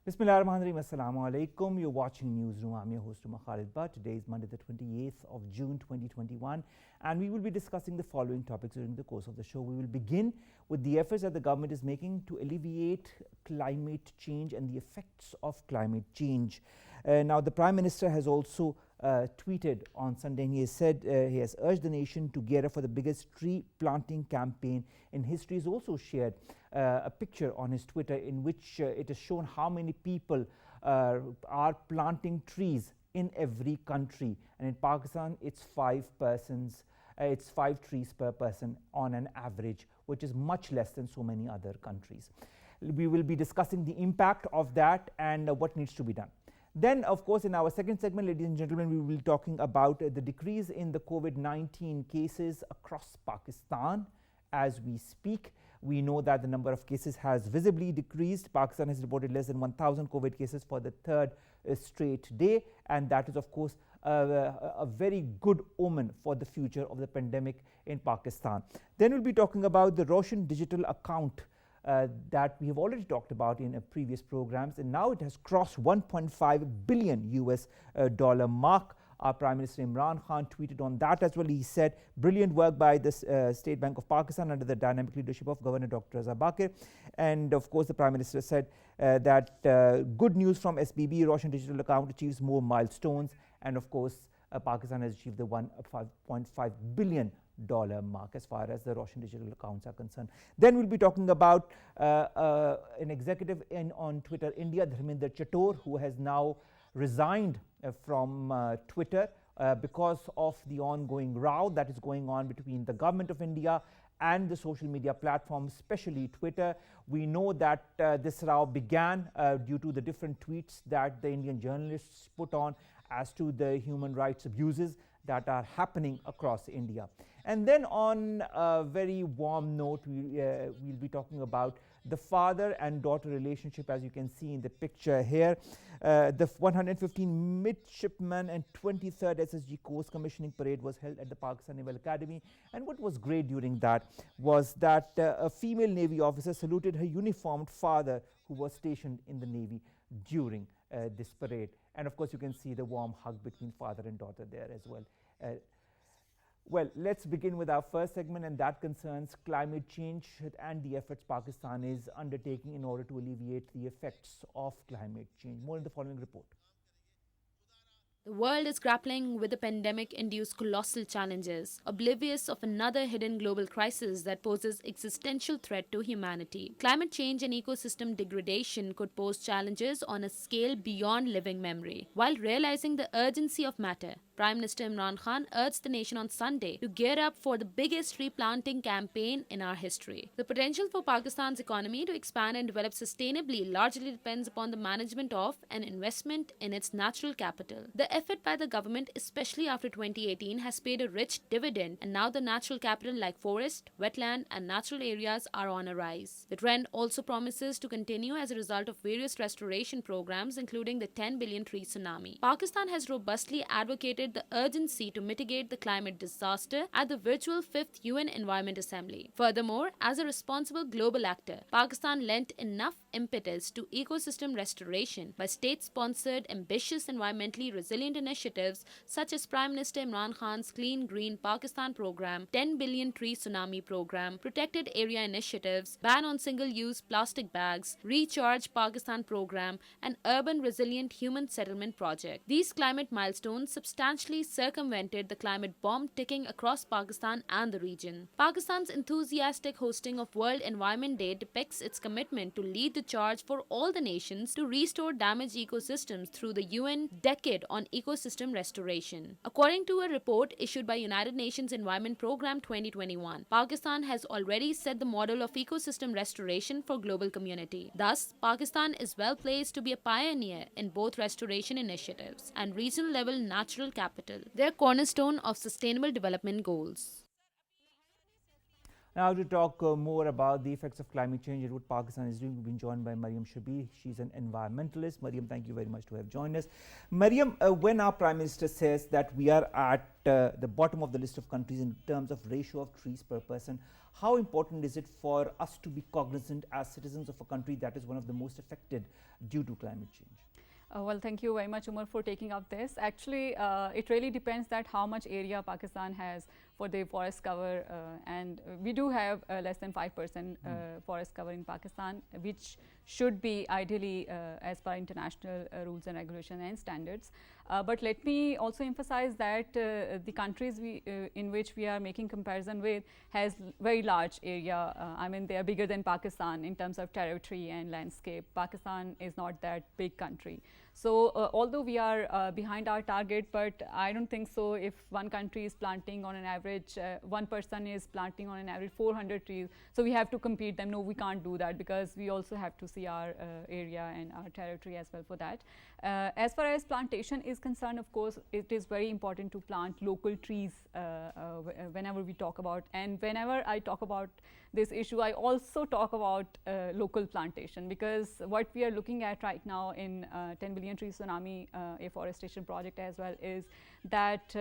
Bismillahirrahmanirrahim. Assalamu alaikum. You're watching Newsroom. I'm your host, Khalid. Today is Monday, the 28th of June 2021, and we will be discussing the following topics during the course of the show. We will begin with the efforts that the government is making to alleviate climate change and the effects of climate change. Now, the Prime Minister has also tweeted on Sunday, and he has said he has urged the nation to gear up for the biggest tree planting campaign in history. He's also shared a picture on his Twitter in which it has shown how many people are planting trees in every country, and in Pakistan it's 5 persons. It's 5 trees per person on an average, which is much less than so many other countries. We will be discussing the impact of that and what needs to be done. Then, of course, in our second segment, ladies and gentlemen, we will be talking about the decrease in the COVID-19 cases across Pakistan as we speak. We know that the number of cases has visibly decreased. Pakistan has reported less than 1,000 COVID cases for the third straight day, and that is, of course, a very good omen for the future of the pandemic in Pakistan. Then we'll be talking about the Roshan Digital Account that we have already talked about in previous programs, and now it has crossed $1.5 billion US dollar mark. Our Prime Minister Imran Khan tweeted on that as well. He said, brilliant work by the State Bank of Pakistan under the dynamic leadership of Governor Dr. Reza Baqir. And of course, the Prime Minister said that good news from SBB, Roshan Digital Account achieves more milestones. And of course, Pakistan has achieved the $1.5 billion mark as far as the Roshan Digital accounts are concerned. Then we'll be talking about an executive on Twitter India, Dharminder Chator, who has now resigned from Twitter because of the ongoing row that is going on between the government of India and the social media platforms, especially Twitter. We know that this row began due to the different tweets that the Indian journalists put on as to the human rights abuses that are happening across India. And then on a very warm note, we'll be talking about the father and daughter relationship, as you can see in the picture here. The 115 Midshipman and 23rd SSG Course Commissioning Parade was held at the Pakistan Naval Academy. And what was great during that was that a female Navy officer saluted her uniformed father who was stationed in the Navy during this parade. And of course, you can see the warm hug between father and daughter there as well. Well, let's begin with our first segment, and that concerns climate change and the efforts Pakistan is undertaking in order to alleviate the effects of climate change. More in the following report. The world is grappling with the pandemic-induced colossal challenges, oblivious of another hidden global crisis that poses existential threat to humanity. Climate change and ecosystem degradation could pose challenges on a scale beyond living memory. While realizing the urgency of matter, Prime Minister Imran Khan urged the nation on Sunday to gear up for the biggest tree planting campaign in our history. The potential for Pakistan's economy to expand and develop sustainably largely depends upon the management of and investment in its natural capital. The effort by the government, especially after 2018, has paid a rich dividend, and now the natural capital like forest, wetland and natural areas are on a rise. The trend also promises to continue as a result of various restoration programs, including the 10 billion tree tsunami. Pakistan has robustly advocated the urgency to mitigate the climate disaster at the virtual 5th UN Environment Assembly. Furthermore, as a responsible global actor, Pakistan lent enough impetus to ecosystem restoration by state-sponsored ambitious environmentally resilient initiatives such as Prime Minister Imran Khan's Clean Green Pakistan program, 10 billion tree tsunami program, protected area initiatives, ban on single-use plastic bags, Recharge Pakistan program, and urban resilient human settlement project. These climate milestones substantially circumvented the climate bomb ticking across Pakistan and the region. Pakistan's enthusiastic hosting of World Environment Day depicts its commitment to lead the charge for all the nations to restore damaged ecosystems through the UN Decade on Ecosystem Restoration. According to a report issued by United Nations Environment Programme 2021, Pakistan has already set the model of ecosystem restoration for global community. Thus, Pakistan is well placed to be a pioneer in both restoration initiatives and regional level natural capital, their cornerstone of sustainable development goals. Now to talk more about the effects of climate change and what Pakistan is doing, we've been joined by Maryam Shabbir. She's an environmentalist. Maryam, thank you very much to have joined us. Maryam, when our Prime Minister says that we are at the bottom of the list of countries in terms of ratio of trees per person, how important is it for us to be cognizant as citizens of a country that is one of the most affected due to climate change? Well, thank you very much, Umar, for taking up this. Actually, it really depends that how much area Pakistan has for the forest cover, and we do have less than 5% forest cover in Pakistan, which should be ideally as per international rules and regulation and standards. But let me also emphasize that the countries in which we are making comparison with has very large area. I mean, they are bigger than Pakistan in terms of territory and landscape. Pakistan is not that big country. So although we are behind our target, but I don't think so if one country is planting on an average, one person is planting on an average 400 trees. So we have to compete them. No, we can't do that because we also have to see our area and our territory as well for that. As far as plantation is concerned, of course, it is very important to plant local trees whenever we talk about, and whenever I talk about this issue, I also talk about local plantation, because what we are looking at right now in 10 billion tree tsunami afforestation project as well is that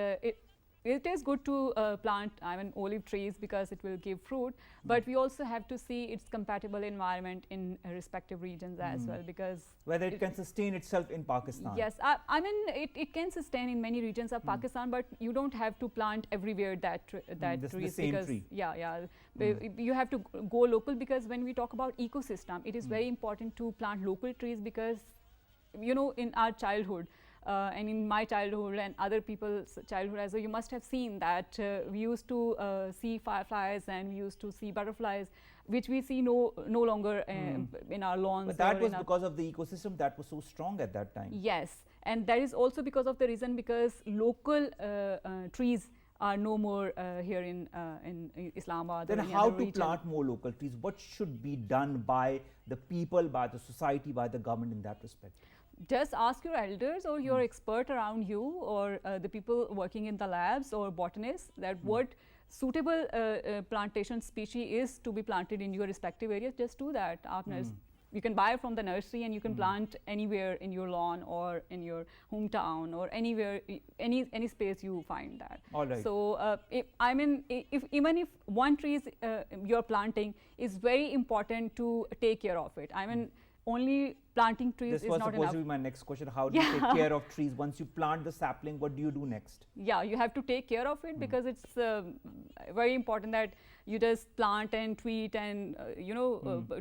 it is good to plant olive trees because it will give fruit, but we also have to see its compatible environment in respective regions as well, because whether it can sustain itself in Pakistan. Yes, I mean it can sustain in many regions of Pakistan, but you don't have to plant everywhere that trees, because tree. You have to go local, because when we talk about ecosystem, it is very important to plant local trees, because in our childhood and in my childhood and other people's childhood as well, you must have seen that we used to see fireflies and we used to see butterflies, which we see no longer in our lawns. But that was because of the ecosystem that was so strong at that time. Yes, and that is also because of the reason because local trees are no more here in Islamabad. Then how to plant more local trees? What should be done by the people, by the society, by the government in that respect? Just ask your elders or your expert around you, or the people working in the labs or botanists, that what suitable plantation species is to be planted in your respective areas. Just do that. You can buy from the nursery and you can plant anywhere in your lawn or in your hometown or anywhere, any space you find that. All right. So even if one tree is you're planting, is very important to take care of it. Only planting trees is not enough. This was supposed to be my next question. How do you take care of trees? Once you plant the sapling, what do you do next? Yeah, you have to take care of it because it's very important that you just plant and tweet and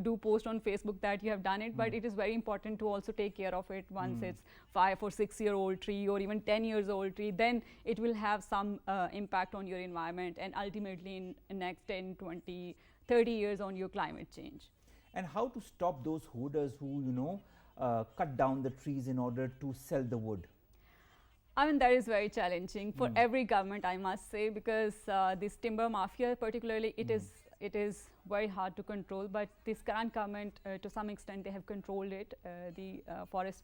do post on Facebook that you have done it. But it is very important to also take care of it once it's 5 or 6 year old tree or even 10 years old tree. Then it will have some impact on your environment and ultimately in next 10, 20, 30 years on your climate change. And how to stop those hoarders who, cut down the trees in order to sell the wood? That is very challenging for every government, I must say, because this timber mafia particularly, it is very hard to control, but this current government to some extent they have controlled it, the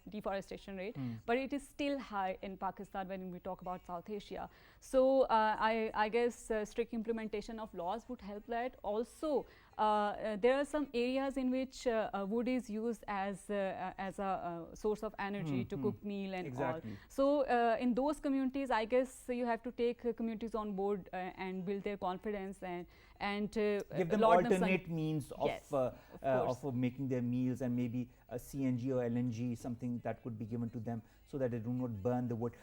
deforestation rate, but it is still high in Pakistan when we talk about South Asia. So I guess strict implementation of laws would help that. Also there are some areas in which wood is used as a source of energy to cook meal and all. So in those communities, I guess you have to take communities on board and build their confidence and give them alternate means of making their meals, and maybe a CNG or LNG, something that could be given to them so that they do not burn the wood.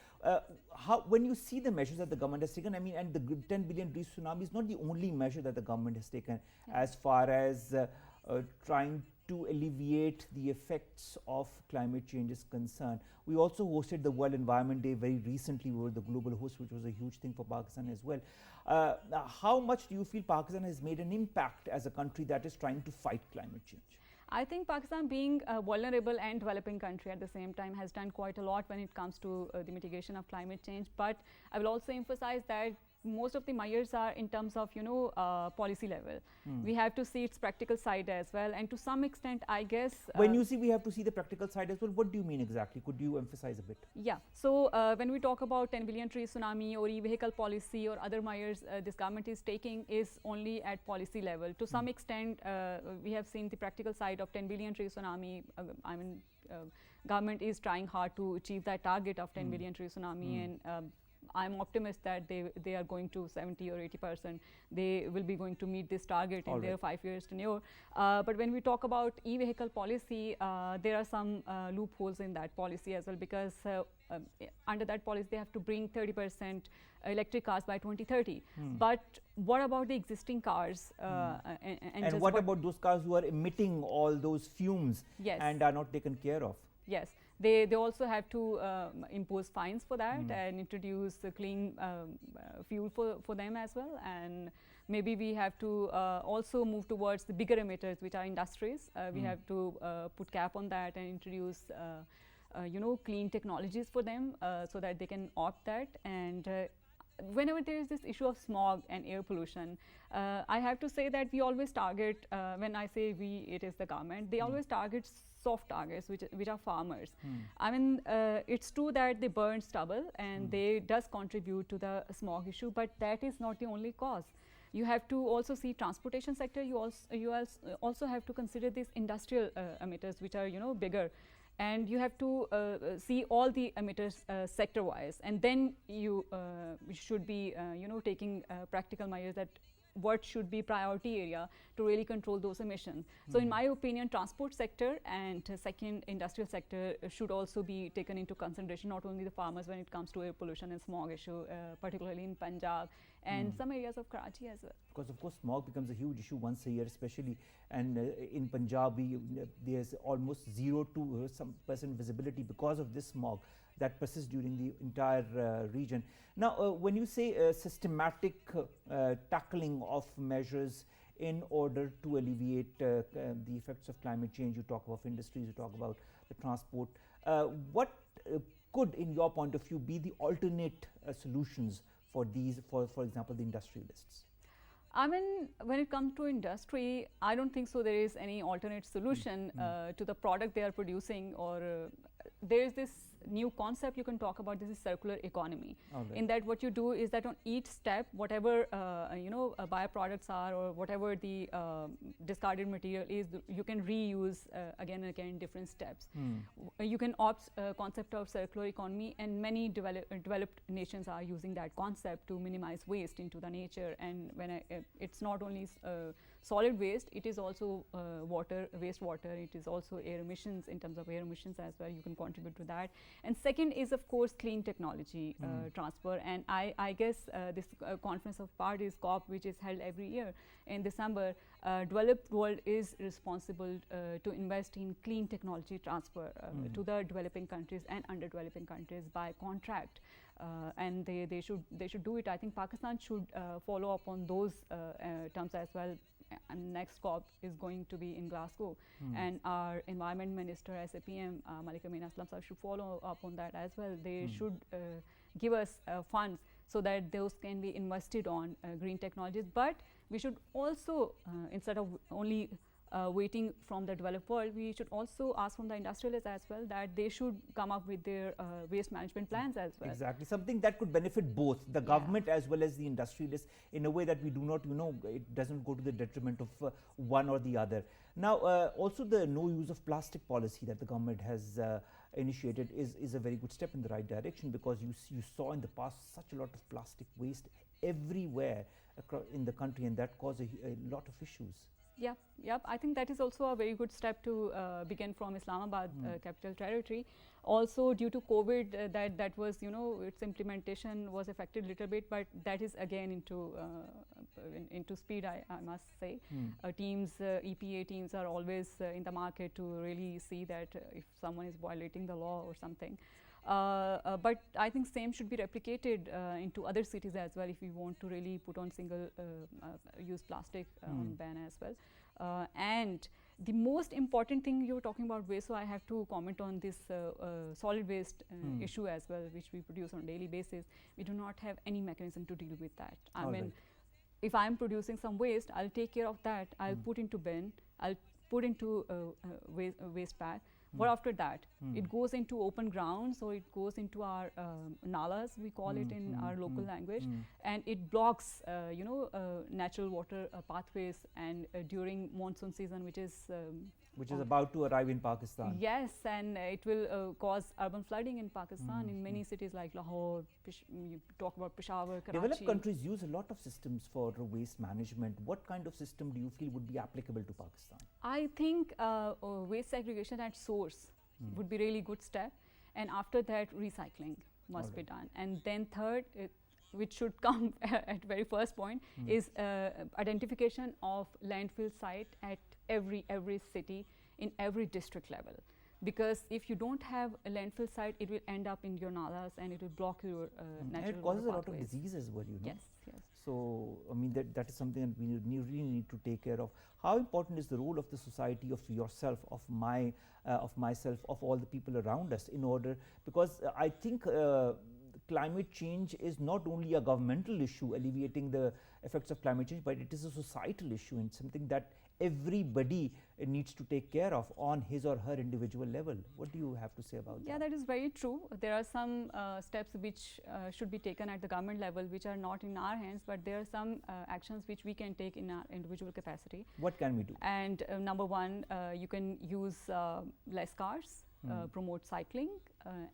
When you see the measures that the government has taken, and the 10 billion tree tsunami is not the only measure that the government has taken as far as trying to alleviate the effects of climate change is concerned. We also hosted the World Environment Day very recently. We were the global host, which was a huge thing for Pakistan as well. How much do you feel Pakistan has made an impact as a country that is trying to fight climate change? I think Pakistan, being a vulnerable and developing country at the same time, has done quite a lot when it comes to the mitigation of climate change. But I will also emphasize that most of the measures are in terms of policy level. We have to see its practical side as well, and to some extent I guess when you say we have to see the practical side as well, what do you mean exactly? Could you emphasize a bit? Yeah, so when we talk about 10 billion tree tsunami or e-vehicle policy or other measures this government is taking is only at policy level. To some extent we have seen the practical side of 10 billion tree tsunami. Government is trying hard to achieve that target of 10 billion tree tsunami, and I'm optimist that they are going to 70 or 80%. They will be going to meet this target in their 5 years tenure. But when we talk about e-vehicle policy, there are some loopholes in that policy as well, because under that policy they have to bring 30% electric cars by 2030. But what about the existing cars? And what about those cars who are emitting all those fumes and are not taken care of? Yes, they also have to impose fines for that and introduce clean fuel for them as well. And maybe we have to also move towards the bigger emitters, which are industries. We have to put cap on that and introduce clean technologies for them so that they can opt that. And whenever there is this issue of smog and air pollution, I have to say that we always target, when I say we, it is the government, they always target soft targets, which are farmers. I mean, it's true that they burn stubble and they does contribute to the smog issue, but that is not the only cause. You have to also see transportation sector. You also have to consider these industrial emitters, which are bigger. And you have to see all the emitters sector-wise, and then you should be taking practical measures that what should be priority area to really control those emissions. So in my opinion, transport sector and second industrial sector should also be taken into consideration, not only the farmers when it comes to air pollution and smog issue, particularly in Punjab and some areas of Karachi as well. Because of course smog becomes a huge issue once a year especially, and in Punjab there's almost 0 to some % visibility because of this smog that persists during the entire region. Now when you say systematic tackling of measures in order to alleviate the effects of climate change, you talk about industries, you talk about the transport, what could in your point of view be the alternate solutions for these, for example the industrialists? I mean, when it comes to industry, I don't think so there is any alternate solution to the product they are producing, or there is this new concept you can talk about. This is circular economy. In that what you do is that on each step, whatever byproducts are or whatever the discarded material is, you can reuse again and again in different steps. You can opt concept of circular economy, and many developed nations are using that concept to minimize waste into the nature. And when it's not only solid waste, it is also water, wastewater, it is also air emissions. In terms of air emissions as well, you can contribute to that. And second is of course clean technology transfer, and I guess this conference of parties, COP, which is held every year in December, developed world is responsible to invest in clean technology transfer to the developing countries and underdeveloping countries by contract. And they should do it. I think Pakistan should follow up on those terms as well. And next COP is going to be in Glasgow, and our Environment Minister, SAPM, Maryam should follow up on that as well. They should give us funds so that those can be invested on green technologies. But we should also, instead of only waiting from the developed world, we should also ask from the industrialists as well that they should come up with their waste management plans as well. Exactly, something that could benefit both the government as well as the industrialists in a way that we do not, it doesn't go to the detriment of one or the other. Now, also the no use of plastic policy that the government has initiated is a very good step in the right direction, because you saw in the past such a lot of plastic waste everywhere in the country, and that caused a lot of issues. Yep. I think that is also a very good step to begin from Islamabad, capital territory. Also, due to COVID, that was, its implementation was affected a little bit, but that is again into speed, I must say. Teams, EPA teams are always in the market to really see that if someone is violating the law or something. But I think same should be replicated into other cities as well, if we want to really put on single use plastic on ban as well. And the most important thing, you were talking about waste, so I have to comment on this solid waste issue as well, which we produce on a daily basis. We do not have any mechanism to deal with that. I mean, if I'm producing some waste, I'll take care of that. I'll put into bin, I'll put into waste bag. What after that? It goes into open grounds, or it goes into our nalas, we call it in our local language, and it blocks, natural water pathways. And during monsoon season, which is about to arrive in Pakistan. Yes, and it will cause urban flooding in Pakistan in many cities like Lahore. You talk about Peshawar, Karachi. Developed countries use a lot of systems for waste management. What kind of system do you feel would be applicable to Pakistan? I think waste segregation at source would be really good step, and after that recycling must be done. And then third, which should come at very first point, is identification of landfill site at every city in every district level. Because if you don't have a landfill site, it will end up in your nalas and it will block your natural and it causes a lot pathways. of disease as well, you know. Yes, yes. So, I mean, that is something that we really need to take care of. How important is the role of the society, of yourself, of myself, of all the people around us, in order, because I think climate change is not only a governmental issue, alleviating the effects of climate change, but it is a societal issue and something that everybody needs to take care of on his or her individual level. What do you have to say about that? Yeah, that is very true. There are some steps which should be taken at the government level, which are not in our hands, but there are some actions which we can take in our individual capacity. What can we do? And number one, you can use less cars, promote cycling,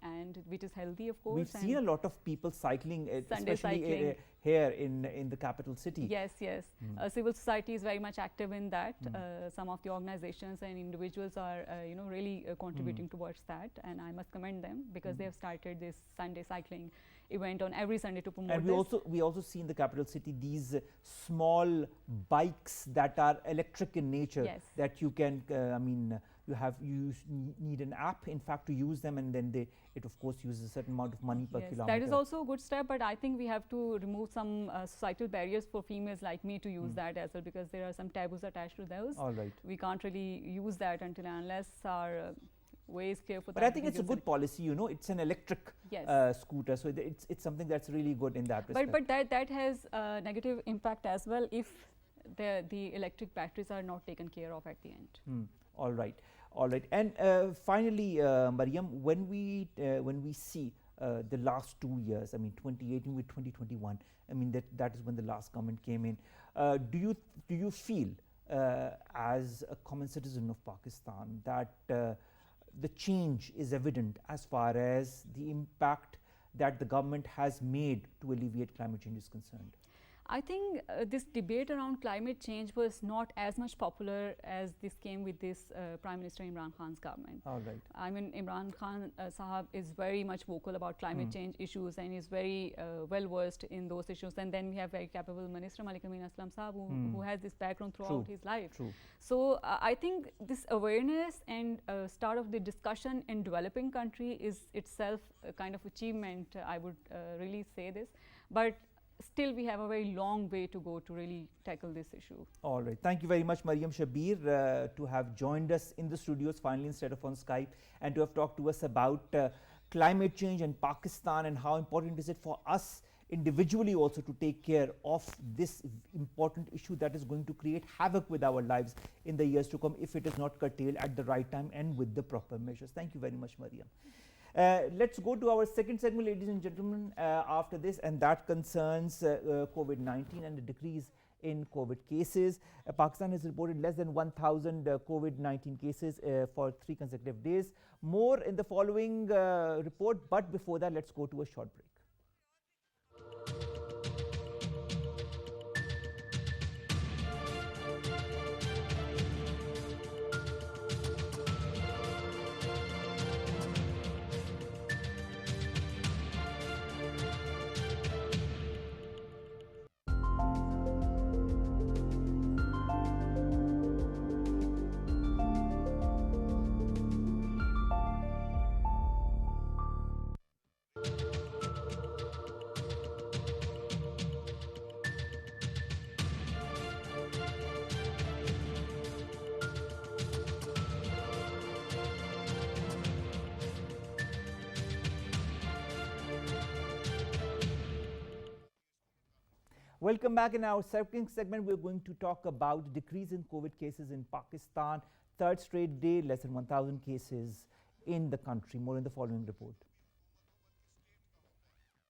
and which is healthy, of course. We've seen a lot of people cycling, especially cycling. Here in the capital city. Yes, yes. Civil society is very much active in that. Some of the organizations and individuals are, really contributing towards that, and I must commend them because they have started this Sunday cycling event on every Sunday to promote and this. we also see in the capital city these small bikes that are electric in nature. Yes. That you can, you need an app, in fact, to use them, and then it of course uses a certain amount of money per kilometer. That is also a good step, but I think we have to remove some societal barriers for females like me to use that as well, because there are some taboos attached to those. All right. We can't really use that until and unless our way is clear for that. But I think it's a good policy, you know, it's an electric scooter, so it's something that's really good in that respect. But that has a negative impact as well if the electric batteries are not taken care of at the end. All right. And finally, Maryam, when we see the last 2 years, I mean 2018 with 2021, I mean that is when the last government came in. Do you feel as a common citizen of Pakistan that the change is evident as far as the impact that the government has made to alleviate climate change is concerned? I think this debate around climate change was not as much popular as this came with this Prime Minister Imran Khan's government. All right. I mean, Imran Khan Sahab is very much vocal about climate change issues and is very well versed in those issues. And then we have very capable Minister Malik Amin Aslam Sahab who has this background throughout his life. True. So I think this awareness and start of the discussion in developing country is itself a kind of achievement. I would really say this, but still we have a very long way to go to really tackle this issue. All right. Thank you very much, Maryam Shabbir, to have joined us in the studios finally instead of on Skype, and to have talked to us about climate change in Pakistan and how important is it for us individually also to take care of this important issue that is going to create havoc with our lives in the years to come if it is not curtailed at the right time and with the proper measures. Thank you very much, Maryam. Let's go to our second segment, ladies and gentlemen, after this, and that concerns COVID-19 and the decrease in COVID cases. Pakistan has reported less than 1,000 COVID-19 cases for 3 consecutive days. More in the following report, but before that, let's go to a short break. Welcome back. In our second segment, we're going to talk about decrease in COVID cases in Pakistan. third straight day, less than 1,000 cases in the country. More in the following report.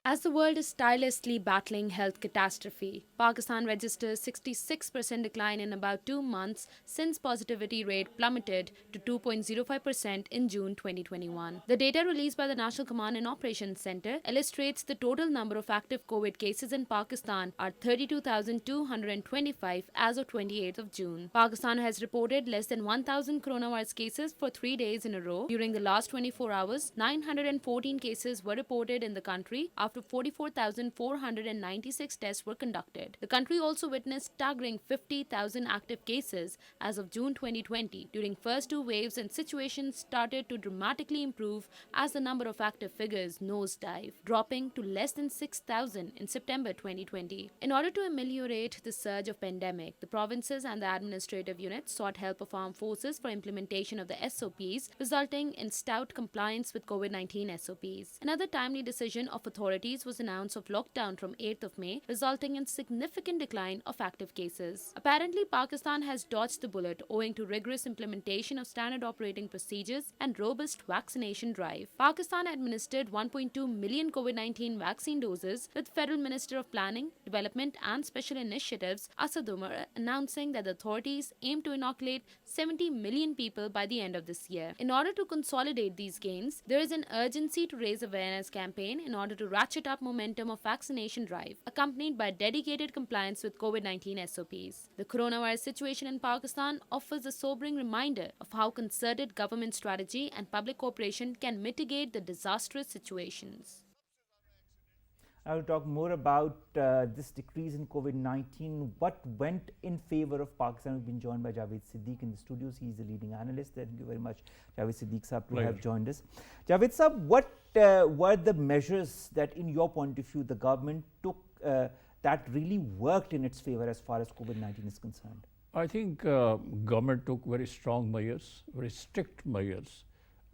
As the world is tirelessly battling health catastrophe, Pakistan registers 66% decline in about 2 months since positivity rate plummeted to 2.05% in June 2021. The data released by the National Command and Operations Center illustrates the total number of active COVID cases in Pakistan are 32,225 as of 28th of June. Pakistan has reported less than 1,000 coronavirus cases for 3 days in a row. During the last 24 hours, 914 cases were reported in the country after 44,496 tests were conducted. The country also witnessed staggering 50,000 active cases as of June 2020 during first 2 waves, and situations started to dramatically improve as the number of active figures nosedive, dropping to less than 6,000 in September 2020. In order to ameliorate the surge of pandemic, the provinces and the administrative units sought help of armed forces for implementation of the SOPs, resulting in stout compliance with COVID-19 SOPs. Another timely decision of authorities was announced of lockdown from 8th of May, resulting in significant decline of active cases. Apparently, Pakistan has dodged the bullet owing to rigorous implementation of standard operating procedures and robust vaccination drive. Pakistan administered 1.2 million COVID-19 vaccine doses, with Federal Minister of Planning, Development and Special Initiatives Asad Umar announcing that the authorities aim to inoculate 70 million people by the end of this year. In order to consolidate these gains, there is an urgency to raise awareness campaign in order to ratchet up momentum of vaccination drive, accompanied by dedicated compliance with COVID-19 SOPs. The coronavirus situation in Pakistan offers a sobering reminder of how concerted government strategy and public cooperation can mitigate the disastrous situations. I will talk more about this decrease in COVID-19, what went in favor of Pakistan. We've been joined by Javed Siddique in the studios. He's the leading analyst. Thank you very much, Javed Siddique Sahab, to have joined us. Javed Sahab, what were the measures that, in your point of view, the government took that really worked in its favor as far as COVID-19 is concerned? I think government took very strong measures, very strict measures,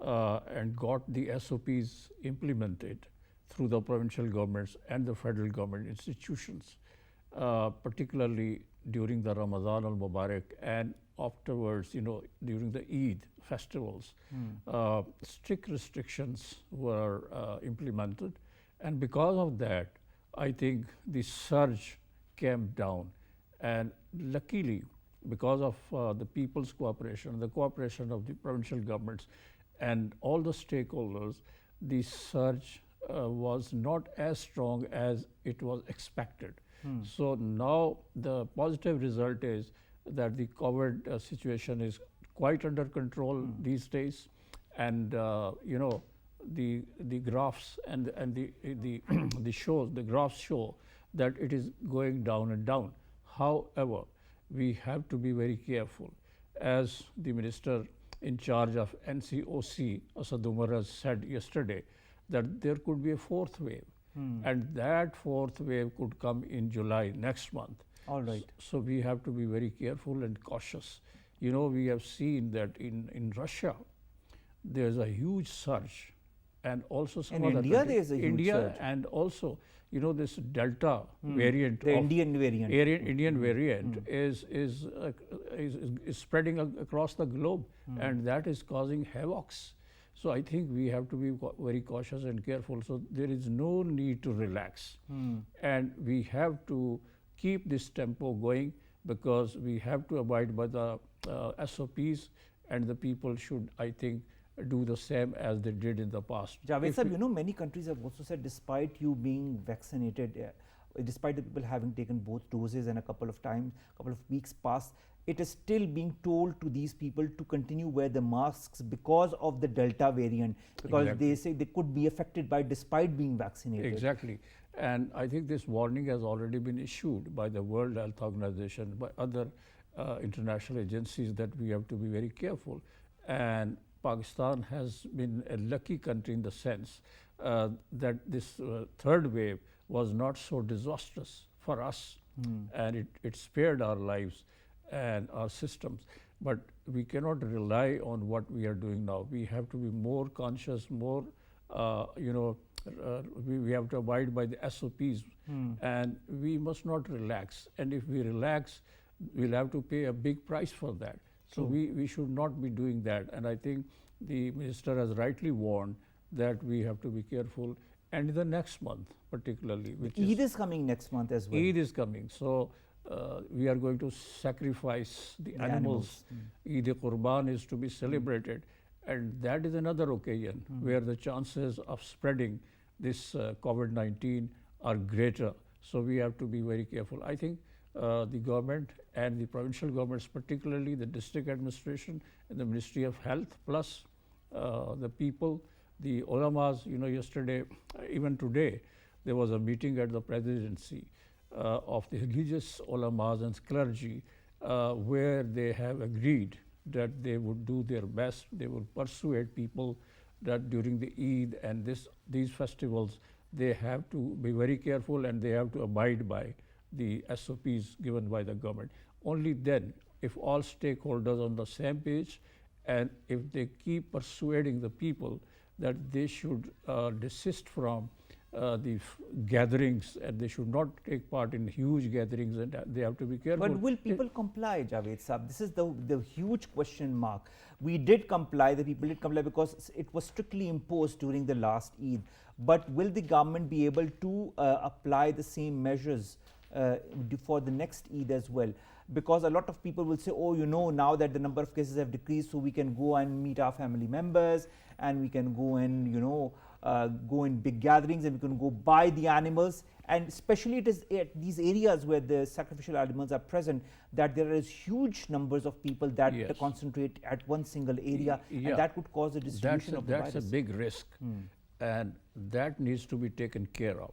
and got the SOPs implemented through the provincial governments and the federal government institutions, particularly during the Ramadan al-Mubarak and afterwards, during the Eid festivals. Strict restrictions were implemented, and because of that, I think the surge came down. And luckily, because of the people's cooperation, the cooperation of the provincial governments and all the stakeholders, the surge was not as strong as it was expected. So now the positive result is that the COVID situation is quite under control these days, and the graphs and the the graphs show that it is going down and down. However, we have to be very careful, as the minister in charge of NCOC, Asad Umar, has said yesterday, that there could be a fourth wave, and that fourth wave could come in July next month. All right. So we have to be very careful and cautious. We have seen that in Russia, there's a huge surge, and also some in other India countries. there's a huge surge. And also, this Delta variant, the Indian variant, Indian variant is spreading across the globe, and that is causing havocs. So I think we have to be very cautious and careful. So there is no need to relax, and we have to keep this tempo going, because we have to abide by the SOPs, and the people should, I think, do the same as they did in the past. Javed sir, many countries have also said, despite you being vaccinated, despite the people having taken both doses and a couple of weeks past, it is still being told to these people to continue wear the masks because of the Delta variant, because they say they could be affected by despite being vaccinated. Exactly. And I think this warning has already been issued by the World Health Organization, by other international agencies, that we have to be very careful. And Pakistan has been a lucky country in the sense that this third wave was not so disastrous for us, and it spared our lives and our systems. But we cannot rely on what we are doing now. We have to be more conscious, more, we have to abide by the SOPs, and we must not relax. And if we relax, we'll have to pay a big price for that. So we should not be doing that. And I think the minister has rightly warned that we have to be careful. And in the next month, particularly, which Eid is coming next month as well. Eid is coming. So we are going to sacrifice the animals. Eid-e-Qurban is to be celebrated. And that is another occasion where the chances of spreading this COVID-19 are greater. So we have to be very careful. I think the government and the provincial governments, particularly the district administration and the Ministry of Health, plus the people, the ulamas, yesterday, even today, there was a meeting at the presidency of the religious ulamas and clergy where they have agreed that they would do their best. They would persuade people that during the Eid and these festivals, they have to be very careful and they have to abide by the SOPs given by the government. Only then, if all stakeholders on the same page and if they keep persuading the people that they should desist from the gatherings and they should not take part in huge gatherings and they have to be careful. But will people comply, Javed Sahab? This is the huge question mark. We did comply, the people did comply because it was strictly imposed during the last Eid. But will the government be able to apply the same measures for the next Eid as well? Because a lot of people will say, oh, now that the number of cases have decreased, so we can go and meet our family members and we can go and, go in big gatherings and we can go buy the animals. And especially it is at these areas where the sacrificial animals are present that there is huge numbers of people that concentrate at one single area and that could cause a distribution of the virus. That's a big risk and that needs to be taken care of.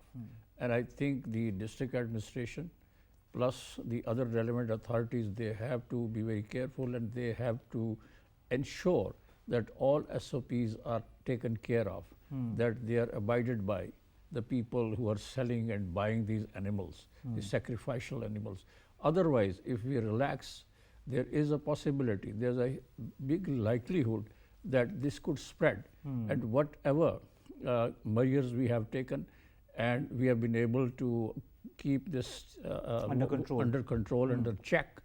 And I think the district administration plus the other relevant authorities, they have to be very careful and they have to ensure that all SOPs are taken care of, that they are abided by the people who are selling and buying these animals, the sacrificial animals. Otherwise, if we relax, there is a possibility, there's a big likelihood that this could spread. And whatever measures we have taken, and we have been able to keep this under control, under check,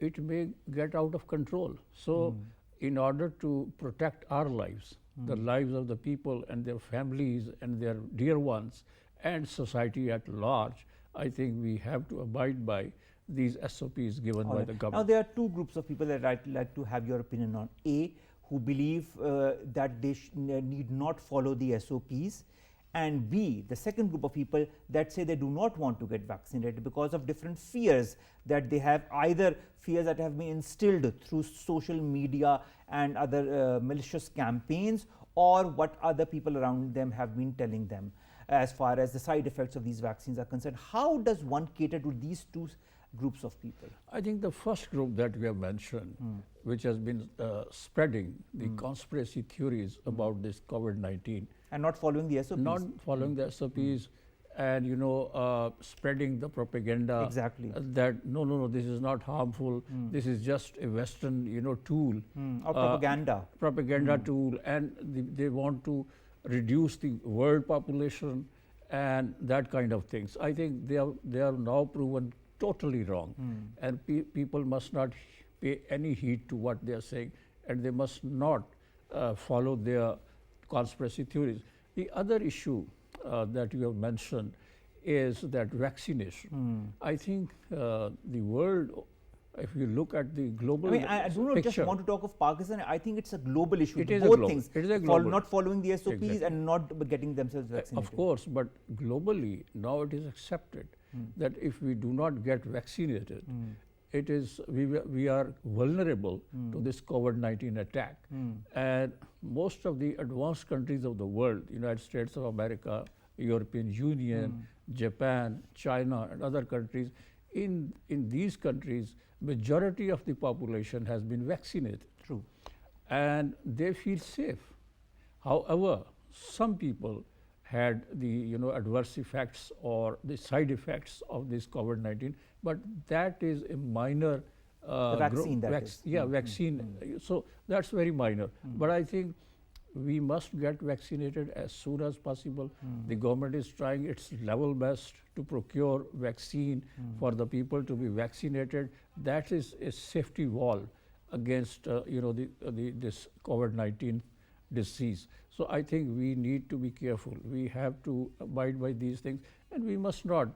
it may get out of control. So in order to protect our lives, the lives of the people and their families and their dear ones and society at large, I think we have to abide by these SOPs given by the government. Now there are two groups of people that I'd like to have your opinion on. A, who believe that they need not follow the SOPs, and B, the second group of people that say they do not want to get vaccinated because of different fears that they have, either fears that have been instilled through social media and other malicious campaigns, or what other people around them have been telling them as far as the side effects of these vaccines are concerned. How does one cater to these two groups of people? I think the first group that we have mentioned, which has been spreading the conspiracy theories about this COVID-19, and not following the SOPs. Not following the SOPs and spreading the propaganda that no, this is not harmful, this is just a Western tool. Or propaganda. Tool, and they want to reduce the world population and that kind of things. I think they are now proven totally wrong, and people must not pay any heed to what they are saying, and they must not follow their conspiracy theories. The other issue that you have mentioned is that vaccination. I think the world, if you look at the global I do not picture, just want to talk of Pakistan. I think it's a global issue. It is both a global, things. It is a global. Not following the SOPs and not getting themselves vaccinated. Of course, but globally now it is accepted that if we do not get vaccinated, it is we are vulnerable to this COVID-19 attack. And most of the advanced countries of the world, United States of America, European Union, Japan, China, and other countries, in these countries, majority of the population has been vaccinated. True. And they feel safe. However, some people had the adverse effects or the side effects of this COVID-19, but that is a minor vaccine. Vaccine. So that's very minor. But I think we must get vaccinated as soon as possible. The government is trying its level best to procure vaccine for the people to be vaccinated. That is a safety valve against this COVID-19 disease. So I think we need to be careful. We have to abide by these things, and we must not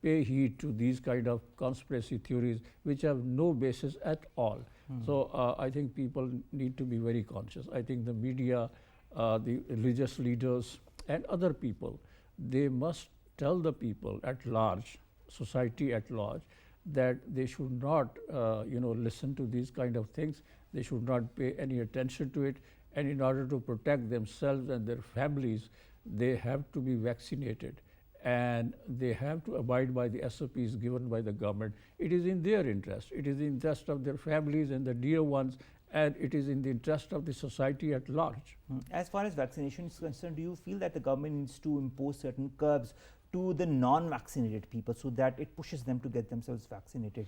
pay heed to these kind of conspiracy theories which have no basis at all. So I think people need to be very conscious. I think the media, the religious leaders and other people, they must tell the people at large, society at large, that they should not listen to these kind of things. They should not pay any attention to it, and in order to protect themselves and their families, they have to be vaccinated, and they have to abide by the SOPs given by the government. It is in their interest. It is in the interest of their families and the dear ones, and it is in the interest of the society at large. As far as vaccination is concerned, do you feel that the government needs to impose certain curbs to the non-vaccinated people so that it pushes them to get themselves vaccinated?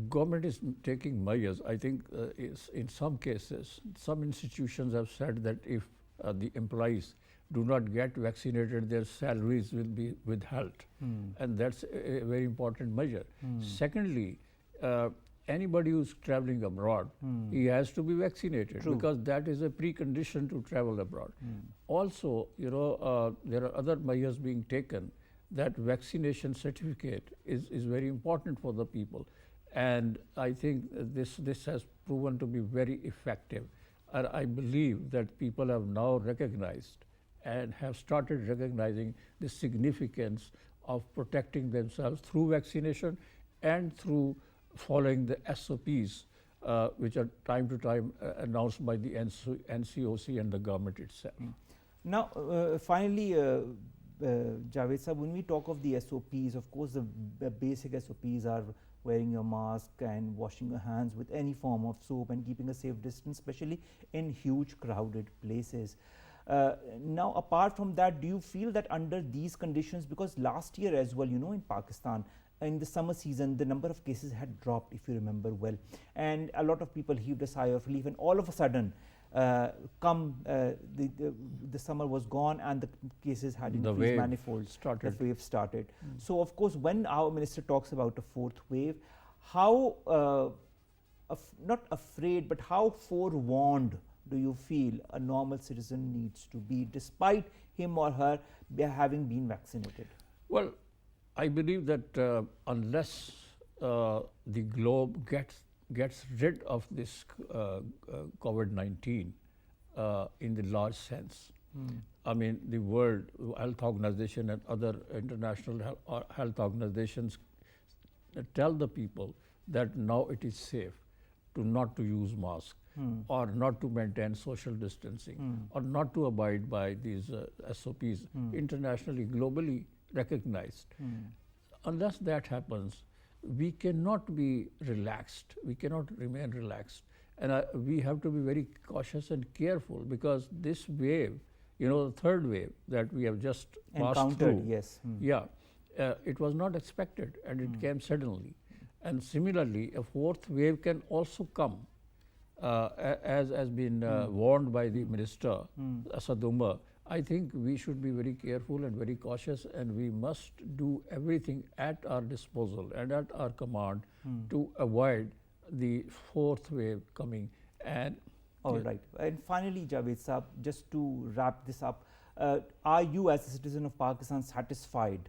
Government is taking measures. I think in some cases, some institutions have said that if the employees do not get vaccinated, their salaries will be withheld. And that's a very important measure. Secondly, anybody who's traveling abroad, he has to be vaccinated. True. Because that is a precondition to travel abroad. Also, there are other measures being taken. That vaccination certificate is very important for the people. And I think this has proven to be very effective. And I believe that people have now recognized and have started recognizing the significance of protecting themselves through vaccination and through following the SOPs, which are time to time announced by the NCOC and the government itself. Now, finally, Javed sir, when we talk of the SOPs, of course, the basic SOPs are wearing your mask and washing your hands with any form of soap and keeping a safe distance, especially in huge crowded places. Now, apart from that, do you feel that under these conditions, because last year as well, in Pakistan, in the summer season, the number of cases had dropped, if you remember well, and a lot of people heaved a sigh of relief, and all of a sudden, the summer was gone and the cases had increased manifold. The wave started. So, of course, when our minister talks about a fourth wave, how, not afraid, but how forewarned do you feel a normal citizen needs to be, despite him or her having been vaccinated? Well, I believe that unless the globe gets rid of this COVID-19 in the large sense, I mean, the World Health Organization and other international health organizations tell the people that now it is safe not to use masks, or not to maintain social distancing, or not to abide by these SOPs, internationally, globally recognized. Unless that happens, we cannot be relaxed. We cannot remain relaxed. And we have to be very cautious and careful, because this wave, the third wave that we have just passed through, yes. It was not expected, and it came suddenly. And similarly, a fourth wave can also come, as has been warned by the Minister, Asad Umar. I think we should be very careful and very cautious, and we must do everything at our disposal and at our command to avoid the fourth wave coming. And all right. And finally, Javed Saab, just to wrap this up, are you as a citizen of Pakistan satisfied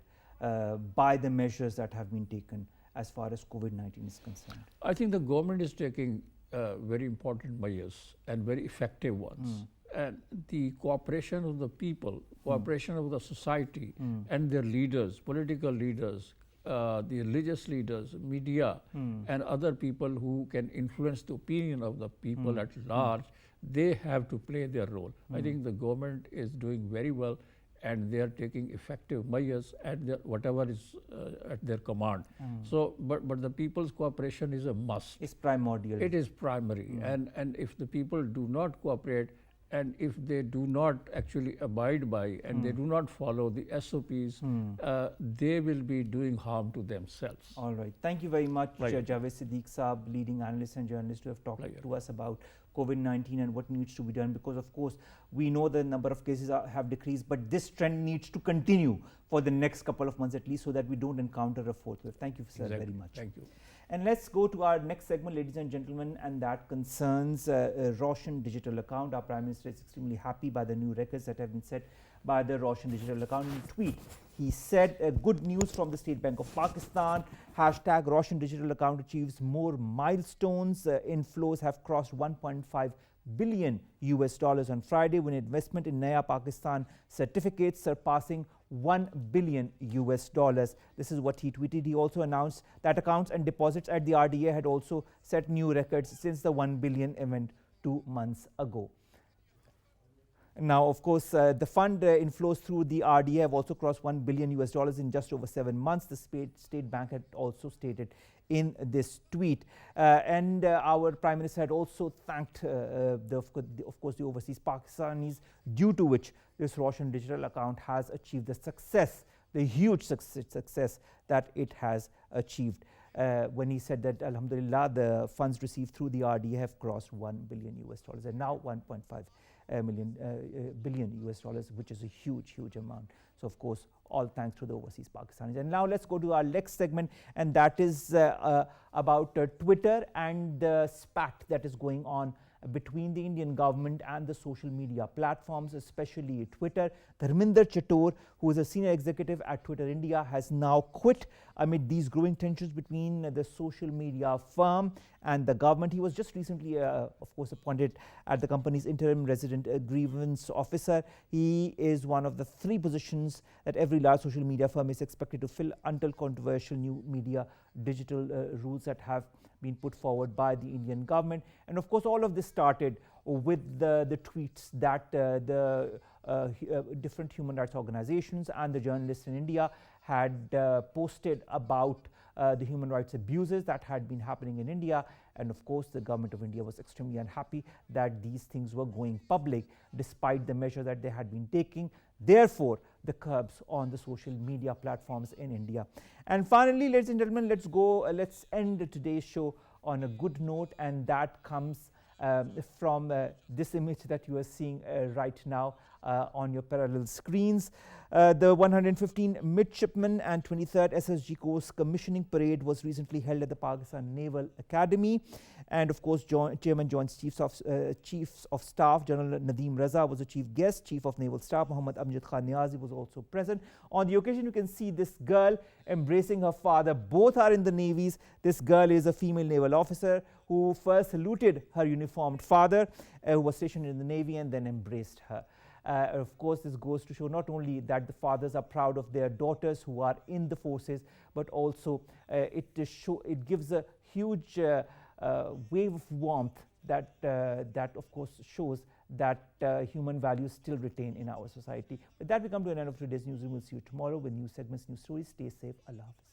by the measures that have been taken as far as COVID-19 is concerned? I think the government is taking very important measures and very effective ones. And the cooperation of the people, cooperation of the society and their leaders, political leaders, the religious leaders, media, and other people who can influence the opinion of the people at large, they have to play their role. I think the government is doing very well, and they are taking effective measures at whatever is at their command. So, but the people's cooperation is a must. It's primordial. It is primary. And if the people do not cooperate, and if they do not actually abide by and they do not follow the SOPs, they will be doing harm to themselves. All right. Thank you very much, Javed Siddique Saab, leading analyst and journalist, who have talked to us about COVID-19 and what needs to be done, because of course we know the number of cases have decreased, but this trend needs to continue for the next couple of months at least, so that we don't encounter a fourth wave. Thank you, sir, very much. Thank you. And let's go to our next segment, ladies and gentlemen, and that concerns Roshan Digital Account. Our Prime Minister is extremely happy by the new records that have been set by the Roshan Digital Account. In a tweet, he said, good news from the State Bank of Pakistan, hashtag Roshan Digital Account achieves more milestones. Inflows have crossed 1.5 billion US dollars on Friday, with investment in Naya Pakistan certificates surpassing 1 billion US dollars. This is what he tweeted. He also announced that accounts and deposits at the RDA had also set new records since the 1 billion event 2 months ago. Now, of course, the fund inflows through the RDA have also crossed 1 billion US dollars in just over 7 months. The State Bank had also stated in this tweet. And our Prime Minister had also thanked, of course, the overseas Pakistanis, due to which this Roshan Digital Account has achieved the success, the huge success that it has achieved. When he said that, Alhamdulillah, the funds received through the RDA have crossed 1 billion US dollars and now 1.5 billion US dollars, which is a huge amount. So, of course, all thanks to the overseas Pakistanis. And now let's go to our next segment, and that is about Twitter and the spat that is going on between the Indian government and the social media platforms, especially Twitter. Dharminder Chatur, who is a senior executive at Twitter India, has now quit amid these growing tensions between the social media firm and the government. He was just recently, of course, appointed at the company's interim resident grievance officer. He is one of the 3 positions that every large social media firm is expected to fill until controversial new media digital rules that have been put forward by the Indian government. And of course, all of this started with the tweets that the different human rights organizations and the journalists in India had posted about the human rights abuses that had been happening in India. And of course, the government of India was extremely unhappy that these things were going public despite the measure that they had been taking. Therefore, the curbs on the social media platforms in India. And finally, ladies and gentlemen, let's end today's show on a good note, and that comes from this image that you are seeing right now on your parallel screens. The 115 Midshipman and 23rd SSG Course Commissioning Parade was recently held at the Pakistan Naval Academy. And of course, Chairman Joint Chiefs of Staff General Nadeem Reza was the chief guest. Chief of Naval Staff Muhammad Amjad Khan Niazi was also present. On the occasion, you can see this girl embracing her father. Both are in the navies. This girl is a female naval officer who first saluted her uniformed father, who was stationed in the Navy, and then embraced her. Of course, this goes to show not only that the fathers are proud of their daughters who are in the forces, but also it gives a huge wave of warmth that of course shows that human values still retain in our society. With that, we come to an end of today's newsroom. We'll see you tomorrow with new segments, new stories. Stay safe. Allah Hafiz.